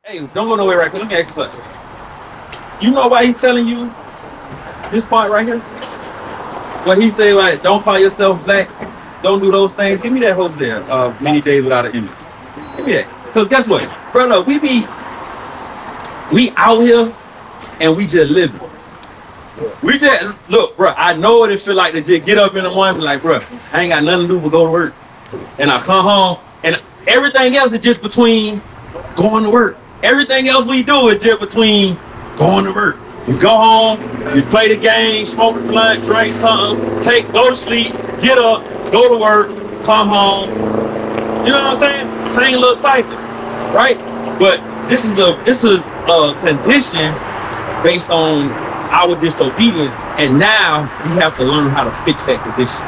Hey, don't go nowhere right quick. Let me ask you something. You know why he's telling you this part right here? What he say, like, don't call yourself black, don't do those things. Give me that hose there. Many days without an image. Give me that. Because guess what, brother, we out here and we just living. We just look, bro. I know what it feel like to just get up in the morning and be like, bro, I ain't got nothing to do but go to work, and I come home and everything else is just between going to work. Everything else we do is just between going to work. You go home, you play the game, smoke a blunt, drink something, go to sleep, get up, go to work, come home. You know what I'm saying? Same little cycle, right? But this is a condition based on our disobedience, and now we have to learn how to fix that condition.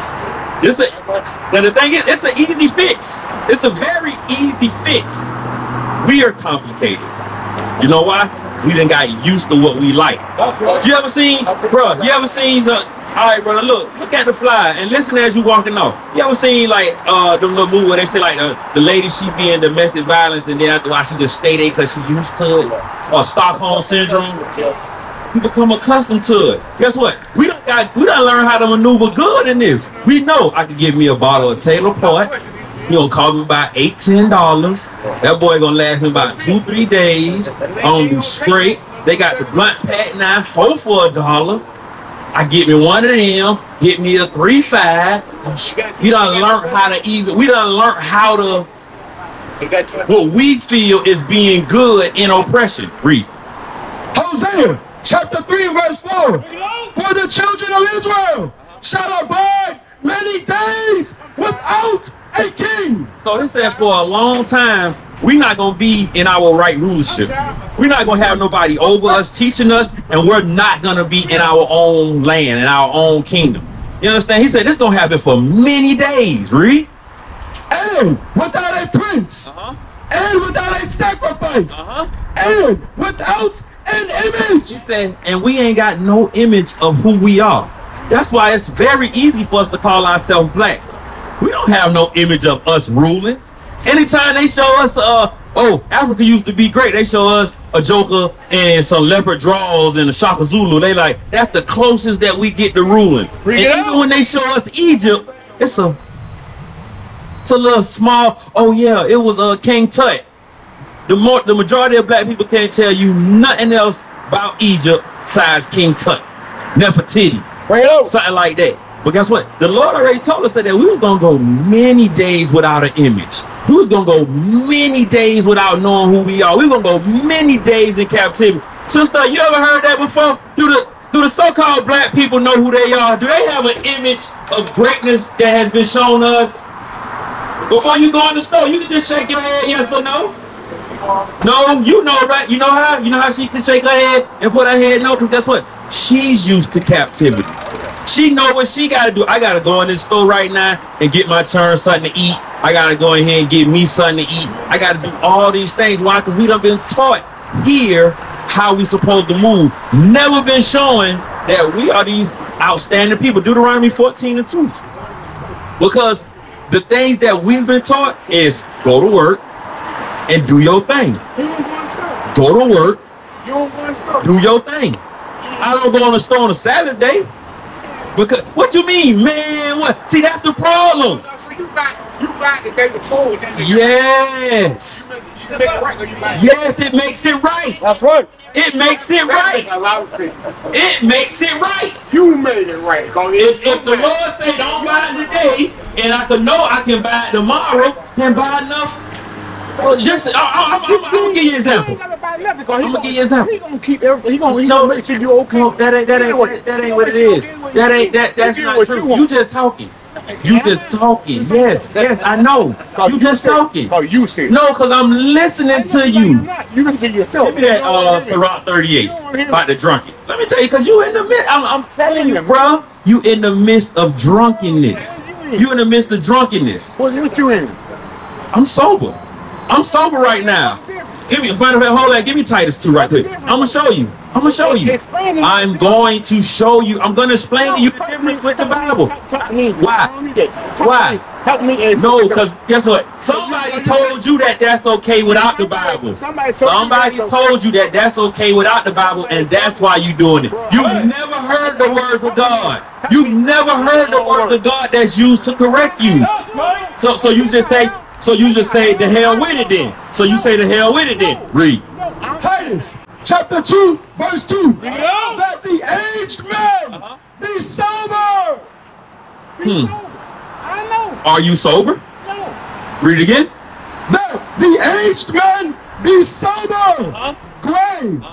Now the thing is, it's an easy fix. It's a very easy fix. We are complicated. You know why? We done got used to what we like. You ever seen, bro? You ever seen? All right, brother. Look at the fly and listen as you walking off. You ever seen like the little movie where they say like the lady she be in domestic violence and then after a while she just stay there because she used to it, or Stockholm syndrome? We become accustomed to it. Guess what? We done learn how to maneuver good in this. We know I can give me a bottle of Taylor Port. You gonna cost me about $8, $10. That boy gonna last me about 2-3 days. I'm gonna be straight. They got the blunt pack now, 4 for $1. I get me one of them, get me a 3-5. You done learn how to we done learn how to, what we feel is being good in oppression. Read. Hosea chapter 3 verse 4. For the children of Israel shall abide many days without a king. So he said for a long time, we're not going to be in our right rulership. We're not going to have nobody over us, teaching us, and we're not going to be in our own land, in our own kingdom. You understand? He said this is going to happen for many days. Read. And without a prince, and without a sacrifice, and without an image. He said, and we ain't got no image of who we are. That's why it's very easy for us to call ourselves black. We don't have no image of us ruling. Anytime they show us, oh, Africa used to be great, they show us a joker and some leopard draws and a Shaka Zulu. They like, that's the closest that we get to ruling. And even when they show us Egypt, it's a little small, oh yeah, it was King Tut. The majority of black people can't tell you nothing else about Egypt besides King Tut, Nefertiti, something like that. But guess what? The Lord already told us that we was gonna go many days without an image. We was gonna go many days without knowing who we are. We was gonna go many days in captivity. Sister, you ever heard that before? Do the so-called black people know who they are? Do they have an image of greatness that has been shown us? Before you go in the store, you can just shake your head, yes or no? No, you know, right? You know how she can shake her head and put her head no? Because guess what? She's used to captivity. She know what she gotta do. I gotta go in this store right now and get my turn something to eat. I gotta go in here and get me something to eat. I gotta do all these things. Why? Because we done been taught here how we supposed to move. Never been showing that we are these outstanding people. Deuteronomy 14:2. Because the things that we've been taught is go to work and do your thing. Go to work, do your thing. I don't go on the store on a Sabbath day. Because what you mean, man? What? See, that's the problem. So you back the day before. Yes. Yes, it makes it right. That's right. It makes it right. It makes it right. You made it right. If the Lord say don't buy it today, and I can know I can buy it tomorrow, then buy enough. Well, just I'm gonna give you an example. I'm gonna give you an example. He gonna keep everything. He gonna make sure you okay. No, that ain't what it is. That's not true. You just talking. You just talking. Yes, I know. You just talking. Oh, you see? No, because I'm listening to you. You listen to yourself. Give me that Sirach 38 about the drunken. Let me tell you, because you in the midst. I'm telling you, bro. You in the midst of drunkenness. You in the midst of drunkenness. What you in? I'm sober. I'm sober right now. Give me, hold on, give me Titus 2 right quick. I'm gonna show you. I'm going to show you. I'm going to show you. I'm going to explain to you the difference with the Bible. Why? Why? Help me. No, because guess what? Somebody told you that that's okay without the Bible. Somebody told you that that's okay without the Bible, and that's why you doing it. You've never heard the words of God. You've never heard the words of God that's used to correct you. So you just say, the hell with it then. So you say the hell with it then. Read. Titus chapter 2 verse 2. That the aged man be sober. I know. Are you sober? No. Read again. That the aged man be sober, grave,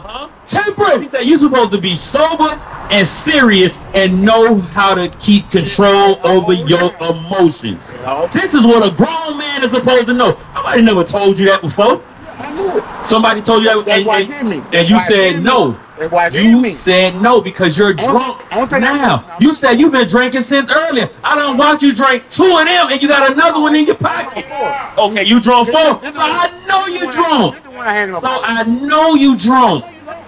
temperate. He said you're supposed to be sober and serious and know how to keep control over your emotions. This is what a grown man is supposed to know. Nobody never told you that before. I knew it. Somebody told you that, and you said no. You said no because you're drunk now. You said you've been drinking since earlier. I don't want you drink 2 of them and you got another one in your pocket. Okay, you drunk 4. So I know you drunk. So I know you drunk.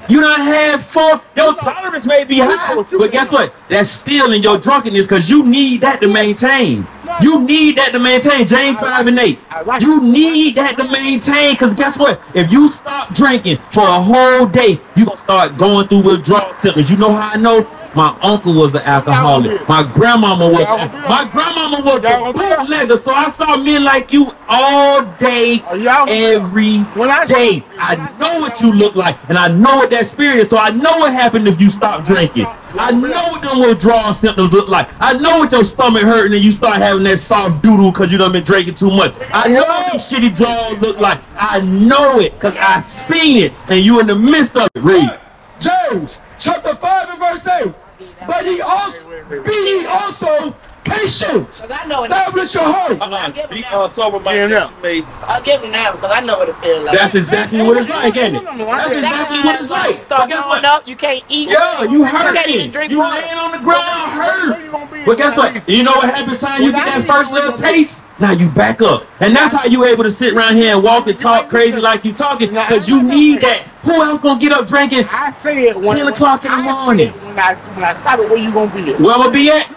You done had 4. Your tolerance may be high, but guess what? That's still in your drunkenness because you need that to maintain. You need that to maintain. James 5 and 8. You need that to maintain because guess what? If you stop drinking for a whole day, you gonna start going through withdrawal symptoms. You know how I know? My uncle was an alcoholic. My grandmama was. My grandmama was a bootlegger. So I saw men like you all day, every day. I know what you look like, and I know what that spirit is. So I know what happened if you stop drinking. I know what them withdrawal symptoms look like. I know what your stomach hurting and you start having that soft doodle because you done been drinking too much. I know what them shitty draws look like. I know it because I seen it, and you in the midst of it. Read. James chapter 5 and verse 8. But be ye also patient. Establish your heart. Be sober minded. I'll give him that because I know what it feels like. That's exactly what it's like, ain't it? That's exactly what it's like. Start going up, you can't eat. Yeah, you hurt. You water. laying on the ground hurt. But guess what? You know what happens time you get that first little taste? Now you back up. And that's how you able to sit around here and walk and talk crazy like you talking because you need that. Who else gonna get up drinking? I say it 10 o'clock in the morning. When I stop it, where you gonna be at? Where I'm gonna be at?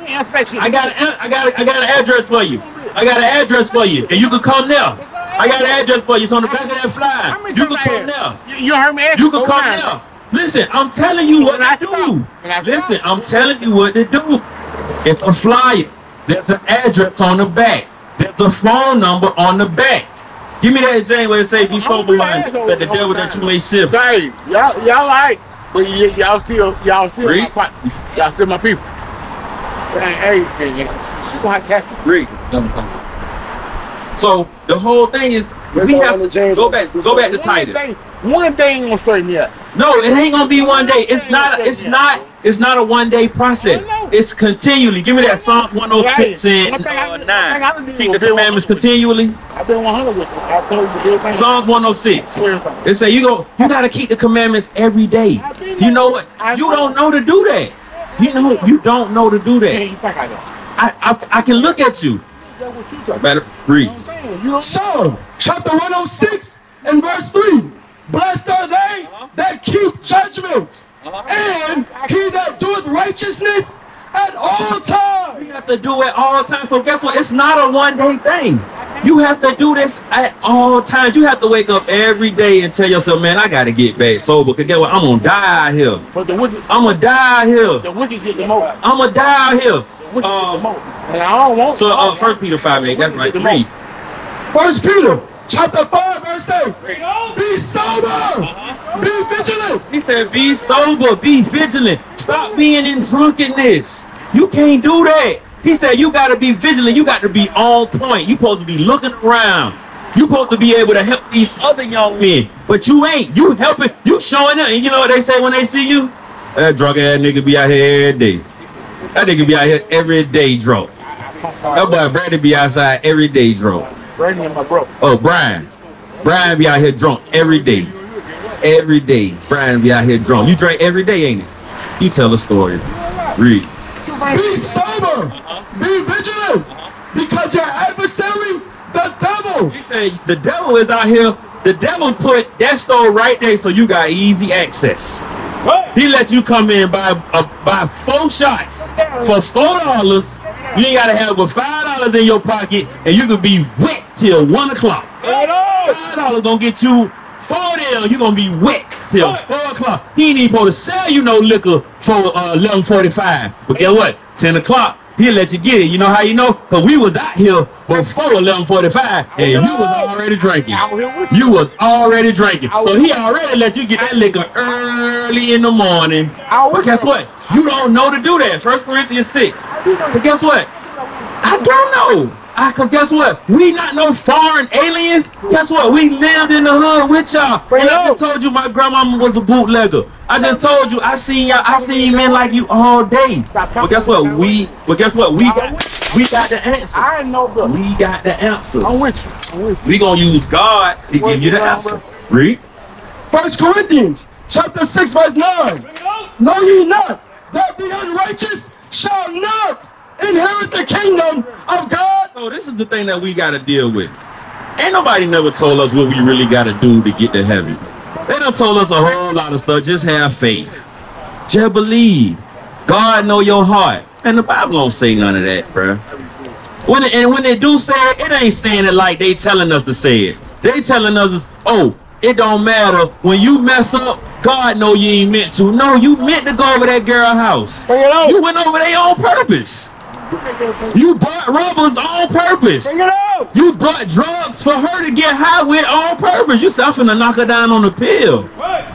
I got an address for you. I got an address for you, and you can come there. I got an address for you. It's on the back of that flyer. You can come there. You heard me. You can come there. Listen, I'm telling you what to do. Listen, I'm telling you what to do. It's a flyer. There's an address on the back. There's a phone number on the back. Give me that James where it say be sober minded, that the devil that you may sift. Hey, y'all right, but y'all still y'all still my people. Hey, she gonna have to catch you. Read. So the whole thing is we have to go back to Titus. One thing gonna straighten me up. No, it ain't gonna be one day. It's not a one-day process. It's continually. Give me that Psalms 106 and 9. Keep the commandments continually. I've been 100 with you. I told you Psalms 106. It say you gotta keep the commandments every day. You know what? You don't know to do that. You don't know to do that. I can look at you. I better read. Psalm chapter 106 and verse 3. Blessed are they that keep judgment, and he that doeth righteousness at all times. You have to do it all the time. So guess what? It's not a one-day thing. You have to do this at all times. You have to wake up every day and tell yourself, man, I got to get back sober. Because guess what? I'm going to die out here. I'm going to die out here. The wicked get the most. I'm going to die out here. And I don't want so 1 Peter 5:8. That's right. Read. 1 Peter chapter 5 verse 8. Be sober. Be vigilant. He said, be sober. Be vigilant. Stop being in drunkenness. You can't do that. He said, you got to be vigilant. You got to be on point. You supposed to be looking around. You supposed to be able to help these other young men. But you ain't. You helping. You showing up. And you know what they say when they see you? That drunk ass nigga be out here every day. That nigga be out here every day drunk. That boy Brandon be outside every day drunk. Brandon and my bro. Oh, Brian. Brian be out here drunk every day. Every day. Brian be out here drunk. You drink every day, ain't it? You tell a story. Read. Be sober. Be vigilant. Because your adversary, the devil. He said the devil is out here. The devil put that store right there so you got easy access. He let you come in and buy 4 shots for $4 You ain't gotta have but $5 in your pocket, and you could be wet till 1 o'clock. $5 gonna get you 40, you gonna be wet till 4 o'clock. He ain't even supposed to sell you no liquor for 11:45. But guess what? 10 o'clock, he'll let you get it. You know how you know? Because we was out here before 11:45, and you was already drinking. You was already drinking. So he already let you get that liquor early in the morning. But guess what? You don't know to do that. 1 Corinthians 6. But guess what? I don't know. Cause guess what? We not no foreign aliens. Guess what? We lived in the hood with y'all. And I just told you my grandmama was a bootlegger. I just told you I seen y'all. I seen men like you all day. But guess what? We got the answer. I know, bro. We got the answer. I'm with you. We gonna use God to give you the answer. Read. 1 Corinthians chapter 6 verse 9. Know ye not that the unrighteous shall not inherit the kingdom of God? So this is the thing that we got to deal with. Ain't nobody never told us what we really got to do to get to heaven. They done told us a whole lot of stuff. Just have faith. Just believe. God know your heart. And the Bible don't say none of that, bruh. When they do say it, it ain't saying it like they telling us to say it. They telling us, oh, it don't matter. When you mess up, God know you ain't meant to. No, you meant to go over that girl's house. You went over there on purpose. You bought rubbers on purpose. You bought drugs for her to get high with on purpose. You said, I'm finna knock her down on the pill.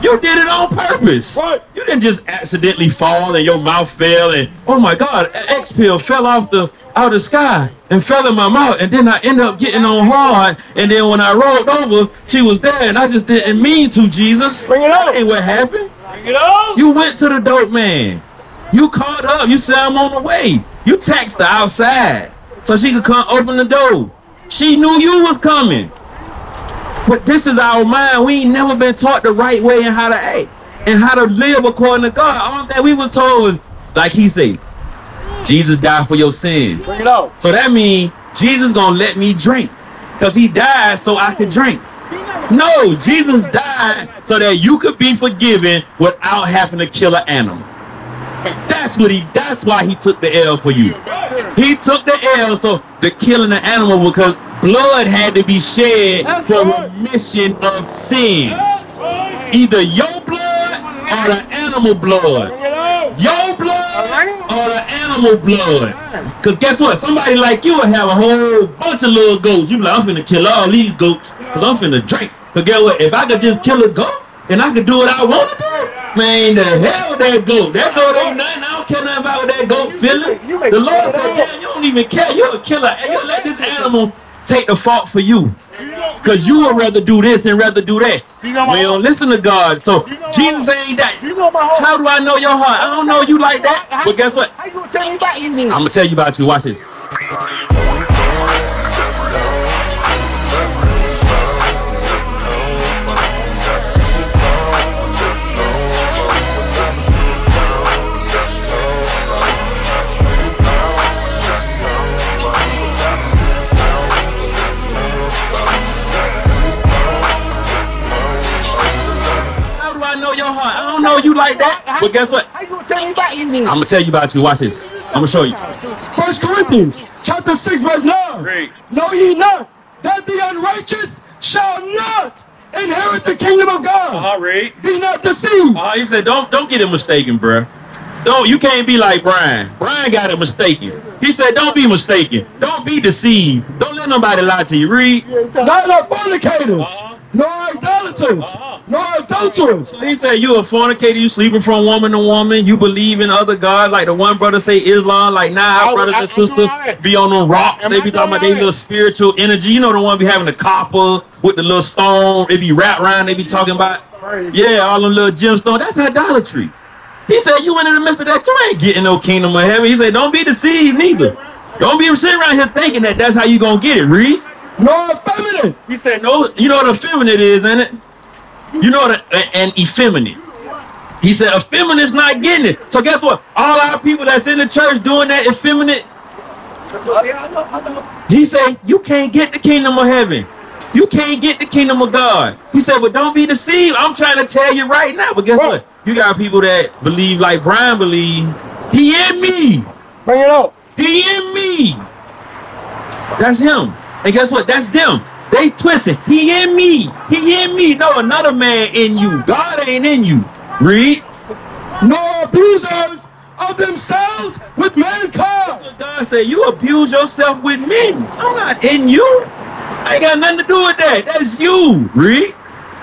You did it on purpose. You didn't just accidentally fall and your mouth fell and, oh my God, an X pill fell off the sky and fell in my mouth, and then I ended up getting on hard, and then when I rolled over, she was there, and I just didn't mean to, Jesus. That ain't what happened. You went to the dope man. You called up. You said, I'm on the way. You text her outside so she could come open the door. She knew you was coming. But this is our mind. We ain't never been taught the right way and how to act and how to live according to God. All that we were told was, like he said, Jesus died for your sin. So that means Jesus gonna let me drink because he died so I could drink. No, Jesus died so that you could be forgiven without having to kill an animal. That's why he took the L for you. He took the L so the killing the animal because blood had to be shed for remission of sins. Either your blood or the animal blood. Your blood or the animal blood. Because guess what? Somebody like you will have a whole bunch of little goats. You be like, I'm finna kill all these goats because I'm finna drink. But guess what? If I could just kill a goat and I could do what I want to do, man, the hell with that goat. That goat ain't nothing. I don't care nothing about what that goat feeling. The Lord said, damn, you don't even care. You're a killer. And you let this animal take the fault for you. Because you would rather do this and rather do that. We don't listen to God. So Jesus ain't that. How do I know your heart? I don't know you like that. But guess what? I'm going to tell you about you. Watch this. I don't know you like that, but guess what? I'm gonna tell you about you. Watch this. I'm gonna show you. 1 Corinthians chapter 6 verse 9. Great. Know ye not that the unrighteous shall not inherit the kingdom of God? Read. Be not deceived. He said, don't get it mistaken, bruh. You can't be like Brian. Brian got it mistaken. He said, don't be mistaken. Don't be deceived. Don't let nobody lie to you. Read. Not fornicators, nor idolaters, nor adulterers. So he said, you a fornicator, you sleeping from woman to woman, you believe in other gods, like the one brother say Islam, like our brothers and sisters be on them rocks, they be talking about their little spiritual energy. You know the one be having the copper with the little stone, it be wrapped around, they be talking about, yeah, all them little gemstones. That's idolatry. He said, you in the midst of that, you ain't getting no kingdom of heaven. He said, don't be deceived neither. Don't be sitting around here thinking that that's how you gonna get it. Read. No effeminate. He said, no, you know what effeminate is, ain't it? You know what an effeminate. He said, effeminate's not getting it. So guess what? All our people that's in the church doing that effeminate, he said, you can't get the kingdom of heaven. You can't get the kingdom of God. He said, but don't be deceived. I'm trying to tell you right now. But guess what? You got people that believe like Brian believe. He in me. Bring it up. He in me. me. That's him. And guess what? That's them. They twisting. He in me. He in me. No, another man in you. God ain't in you. Read. Nor abusers of themselves with mankind. God said, you abuse yourself with men. I'm not in you. I ain't got nothing to do with that. That's you. Read.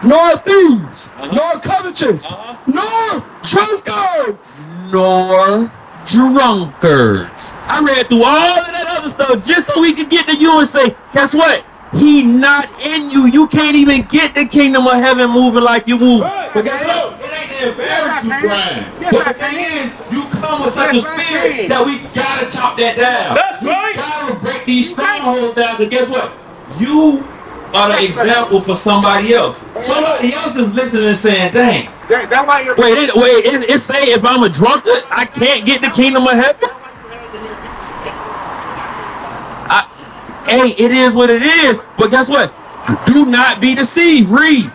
Nor thieves, nor covetous, nor drunkards, nor drunkards. I read through all of that other stuff just so we could get to you and say, guess what? He not in you. You can't even get the kingdom of heaven moving like you move. But guess what? It ain't to embarrass you, Brian. But the thing is, you come with such a spirit that we gotta chop that down. That's right. We gotta break these strongholds down. Because guess what? You are the example for somebody else. Somebody else is listening and saying, dang. That's why you're Wait, it say if I'm a drunkard, I can't get the kingdom of heaven? Hey, it is what it is. But guess what? Do not be deceived. Read.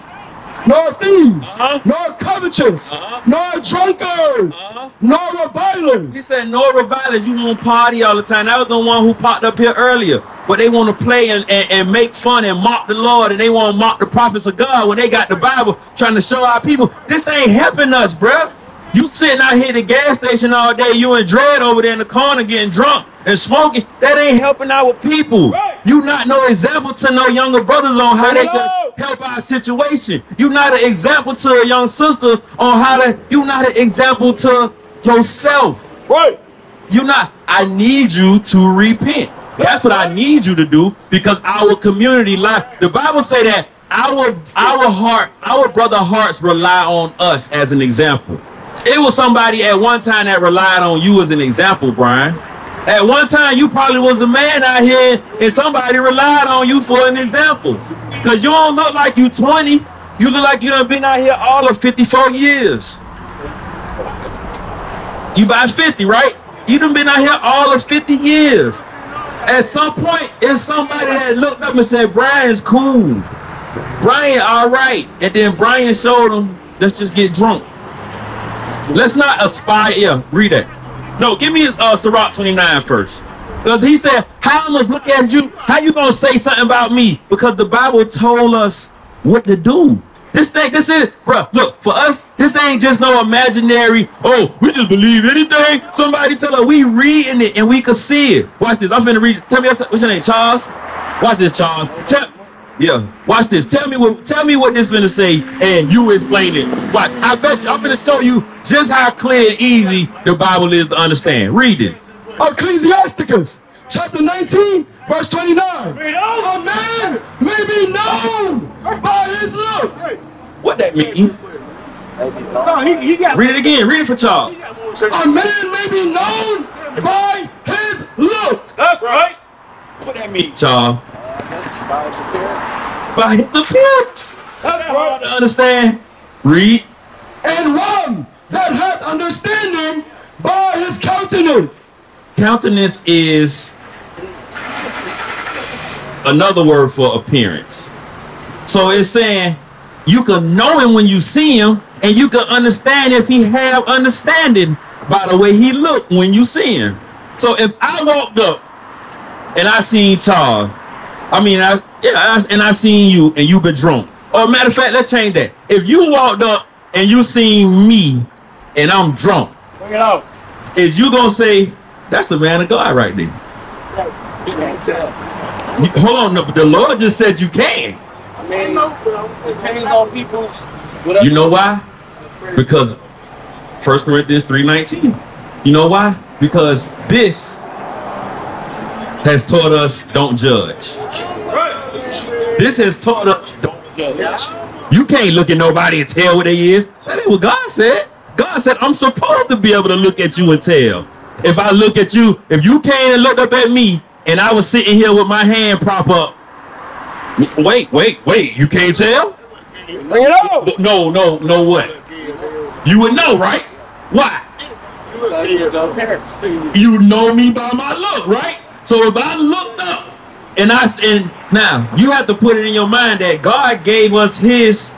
nor thieves, nor covetous, nor drunkards, nor revilers. He said, nor revilers. You want to party all the time. That was the one who popped up here earlier. But they want to play and make fun and mock the Lord, and they want to mock the prophets of God when they got the Bible trying to show our people. This ain't helping us, bruh. You sitting out here at the gas station all day, you and Dread over there in the corner getting drunk and smoking. That ain't helping our people. Right. You not no example to no younger brothers on how they can help our situation. You not an example to a young sister on how to, you not an example to yourself. Right. You not, I need you to repent. That's what I need you to do, because our community life, the Bible say that our brother hearts rely on us as an example. It was somebody at one time that relied on you as an example, Brian. At one time, you probably was a man out here and somebody relied on you for an example. Because you don't look like you 20. You look like you done been out here all of 54 years. You about 50, right? You done been out here all of 50 years. At some point, it's somebody that looked up and said, Brian's cool. Brian, all right. And then Brian showed him, let's just get drunk. Let's not aspire. Yeah, read that. No, give me Sirach 29 first. Because he said, how I must look at you? How you going to say something about me? Because the Bible told us what to do. This is, bro, look, for us, this ain't just no imaginary, oh, we just believe anything. Somebody tell us, we reading it and we can see it. Watch this. I'm finna read. Tell me, what's your name, Charles? Watch this, Charles. Yeah, watch this. Tell me what this finna say, and you explain it. Watch. I bet you I'm finna show you just how clear and easy the Bible is to understand. Read it. Ecclesiasticus, chapter 19, verse 29. A man may be known by his look. What that mean? No, he got. Read it again. Read it for Charles. A man may be known by his look. That's right. What that mean, Charles? By his appearance. That's right. To understand. Read. And one that hath understanding by his countenance. Countenance is another word for appearance. So it's saying you can know him when you see him, and you can understand if he have understanding by the way he look when you see him. So if I walked up and I seen Charles, I seen you and you been drunk. Or matter of fact, let's change that. If you walked up and you seen me and I'm drunk, bring it out. Is you gonna say that's the man of God right there? You can't tell. Hold on, no, the Lord just said you can. I mean, it depends on people's. You know why? Because 1 Corinthians 3:19. You know why? Because this has taught us don't judge. This has taught us don't judge. You can't look at nobody and tell what they is. That ain't what God said. God said I'm supposed to be able to look at you and tell. If I look at you, if you came and looked up at me and I was sitting here with my hand prop up, wait, you can't tell? Bring it out. No, what? You would know, right? Why? You know me by my look, right? So if I looked up and now you have to put it in your mind that God gave us his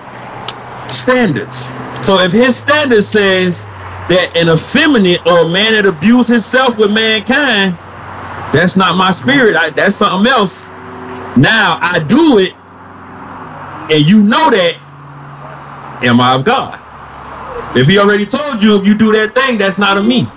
standards. So if his standard says that an effeminate or a man that abuses himself with mankind That's not my spirit. That's something else. Now I do it, and you know that. Am I of God? If he already told you, if you do that thing, that's not of me.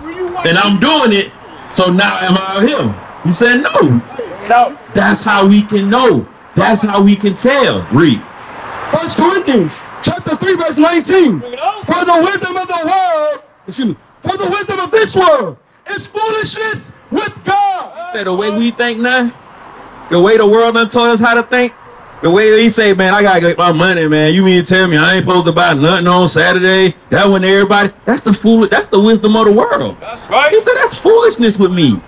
And I'm doing it, so now am I of him? He said no. No. That's how we can know. That's how we can tell. Read. 1 Corinthians chapter 3, verse 19. For the wisdom of the world, excuse me, for the wisdom of this world is foolishness with God. The way we think now, the way the world done told us how to think, the way he say, man, I gotta get my money, man. You mean to tell me I ain't supposed to buy nothing on Saturday? That when everybody, that's the wisdom of the world. That's right. He said that's foolishness with me.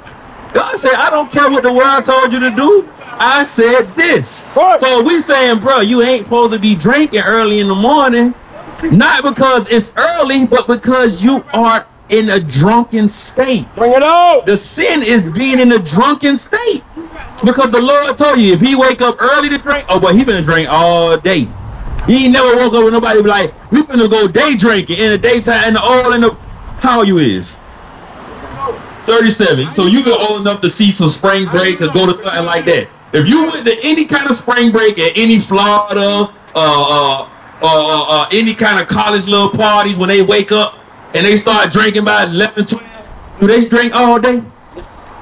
God said, I don't care what the world told you to do. I said this. Right. So we saying, bro, you ain't supposed to be drinking early in the morning. Not because it's early, but because you are in a drunken state. Bring it out. The sin is being in a drunken state. Because the Lord told you, if he wake up early to drink, oh, but he finna drink all day. He ain't never woke up with nobody be like, we finna go day drinking in the daytime and all in the, how old you is? 37. So you get old enough to see some spring break or go to something like that. If you went to any kind of spring break at any Florida, any kind of college little parties when they wake up and they start drinking by 11, 12, do they drink all day?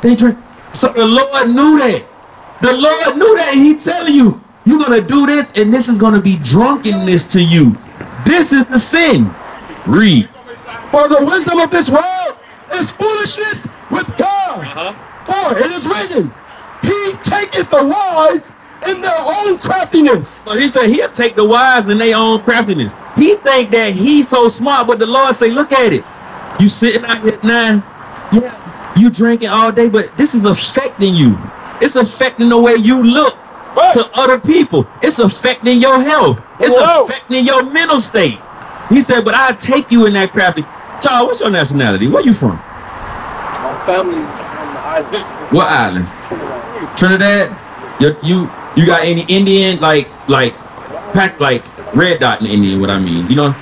They drink. So the Lord knew that. The Lord knew that, and he's telling you, you're going to do this, and this is going to be drunkenness to you. This is the sin. Read. For the wisdom of this world is foolishness with God. For it is written, he taketh the wise in their own craftiness. So he said he'll take the wise in their own craftiness. He think that he's so smart, but the Lord say, look at it. You sitting out here now, yeah, you drinking all day, but this is affecting you. It's affecting the way you look to other people. It's affecting your health. It's affecting your mental state. He said, but I'll take you in that crafty. Child, what's your nationality? Where you from? My family's from the island. What islands? Trinidad? You got any Indian, like red dot in Indian, what I mean? You know?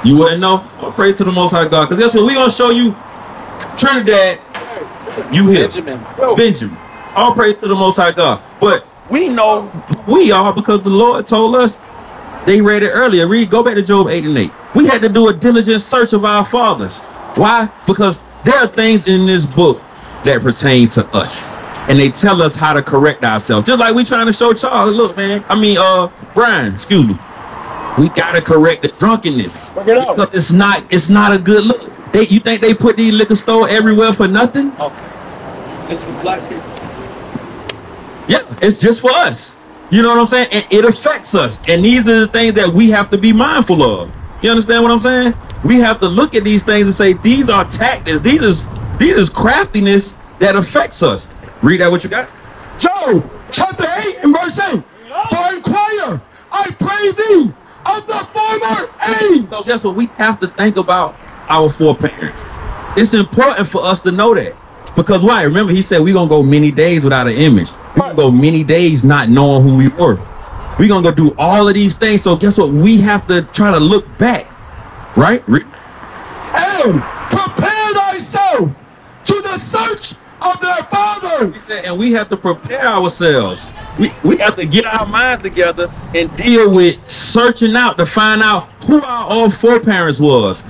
You wouldn't know? Well, pray to the Most High God. Because that's what we're going to show you. Trinidad, you here. Benjamin. All praise to the Most High God. But we know who we are because the Lord told us. They read it earlier. Go back to Job 8 and 8. We had to do a diligent search of our fathers. Why? Because there are things in this book that pertain to us. And they tell us how to correct ourselves. Just like we trying to show Charles, look, man. I mean, Brian, excuse me. We gotta correct the drunkenness. Because it's not a good look. You think they put these liquor stores everywhere for nothing? Okay. It's for black people. Yeah, it's just for us. You know what I'm saying? And it affects us. And these are the things that we have to be mindful of. You understand what I'm saying? We have to look at these things and say, these are tactics. These is craftiness that affects us. Read that what you got. Job chapter 8 and verse 8. For inquire, I pray thee, of the former age. So that's what we have to think about our foreparents. It's important for us to know that. Because why? Remember, he said we're going to go many days without an image. We're going to go many days not knowing who we were. We're going to go do all of these things. So guess what? We have to try to look back. Right? And prepare thyself to the search of their fathers. He said, and we have to prepare ourselves. We have to get our minds together and deal with searching out to find out who our old foreparents was.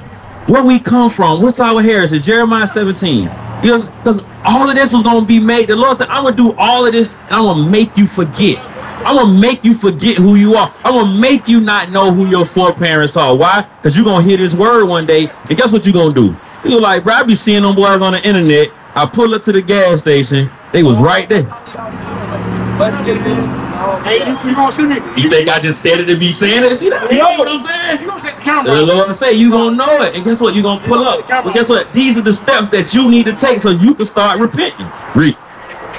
Where we come from. What's our heritage? Jeremiah 17. Because all of this was going to be made. The Lord said, I'm going to do all of this and I'm going to make you forget. I'm going to make you forget who you are. I'm going to make you not know who your foreparents are. Why? Because you're going to hear this word one day. And guess what you're going to do? You're like, bro, I be seeing them boys on the internet. I pull up to the gas station. They was right there. Hey, you gonna see me? You think I just said it to be saying it? See that? You know what I'm saying? You gonna take the camera. The Lord say you gonna know it. And guess what? You're gonna pull up. But guess what? These are the steps that you need to take so you can start repenting. Read.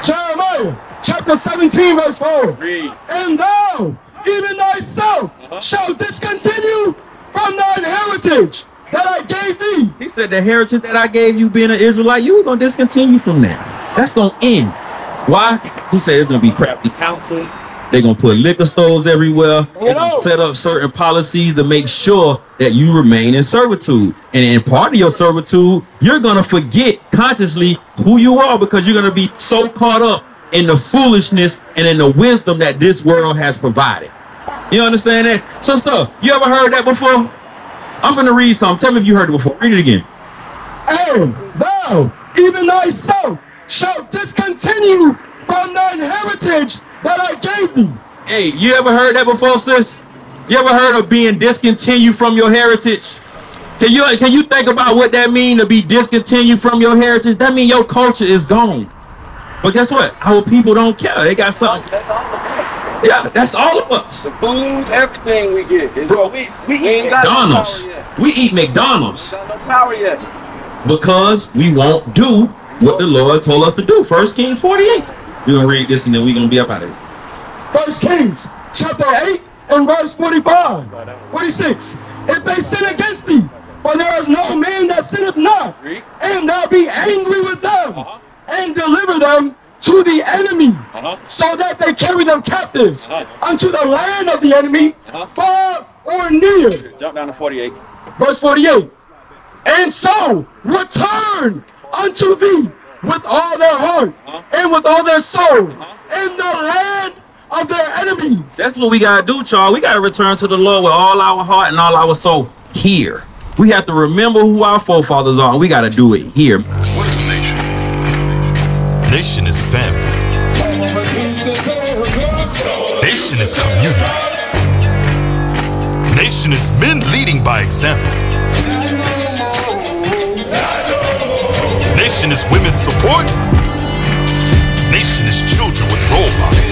Jeremiah chapter 17 verse 4. Read. And thou, even thyself, shalt discontinue from thine heritage that I gave thee. He said the heritage that I gave you being an Israelite, you were going to discontinue from that. That's going to end. Why? He said it's going to be crafty counsel. They're going to put liquor stores everywhere. They're going to set up certain policies to make sure that you remain in servitude. And in part of your servitude, you're going to forget consciously who you are because you're going to be so caught up in the foolishness and in the wisdom that this world has provided. You understand that? Sister, you ever heard that before? I'm going to read something. Tell me if you heard it before. Read it again. And thou, even thyself, shalt discontinue from thine heritage that I gave thee. Hey, you ever heard that before, sis? You ever heard of being discontinued from your heritage? Can you think about what that means, to be discontinued from your heritage? That means your culture is gone. But guess what? Our people don't care. They got something. That's all of us. Yeah, that's all of us. The food, everything we get. Bro, we ain't got McDonald's. no power yet. We eat McDonald's. We got no power yet. Because we won't do what the Lord told us to do. 1 Kings 48. We're going to read this and then we're going to be up out of here. 1 Kings chapter 8 and verse 45, 46. If they sin against thee, for there is no man that sinneth not, and thou be angry with them, and deliver them to the enemy, so that they carry them captives unto the land of the enemy, far or near. Jump down to 48. Verse 48. And so return unto thee with all their heart and with all their soul in the land of their enemies. That's what we got to do, y'all. We got to return to the Lord with all our heart and all our soul here. We have to remember who our forefathers are. We got to do it here. What is a nation? Nation is family. Nation is community. Nation is men leading by example. Nation is women's support. Nation is children with role models.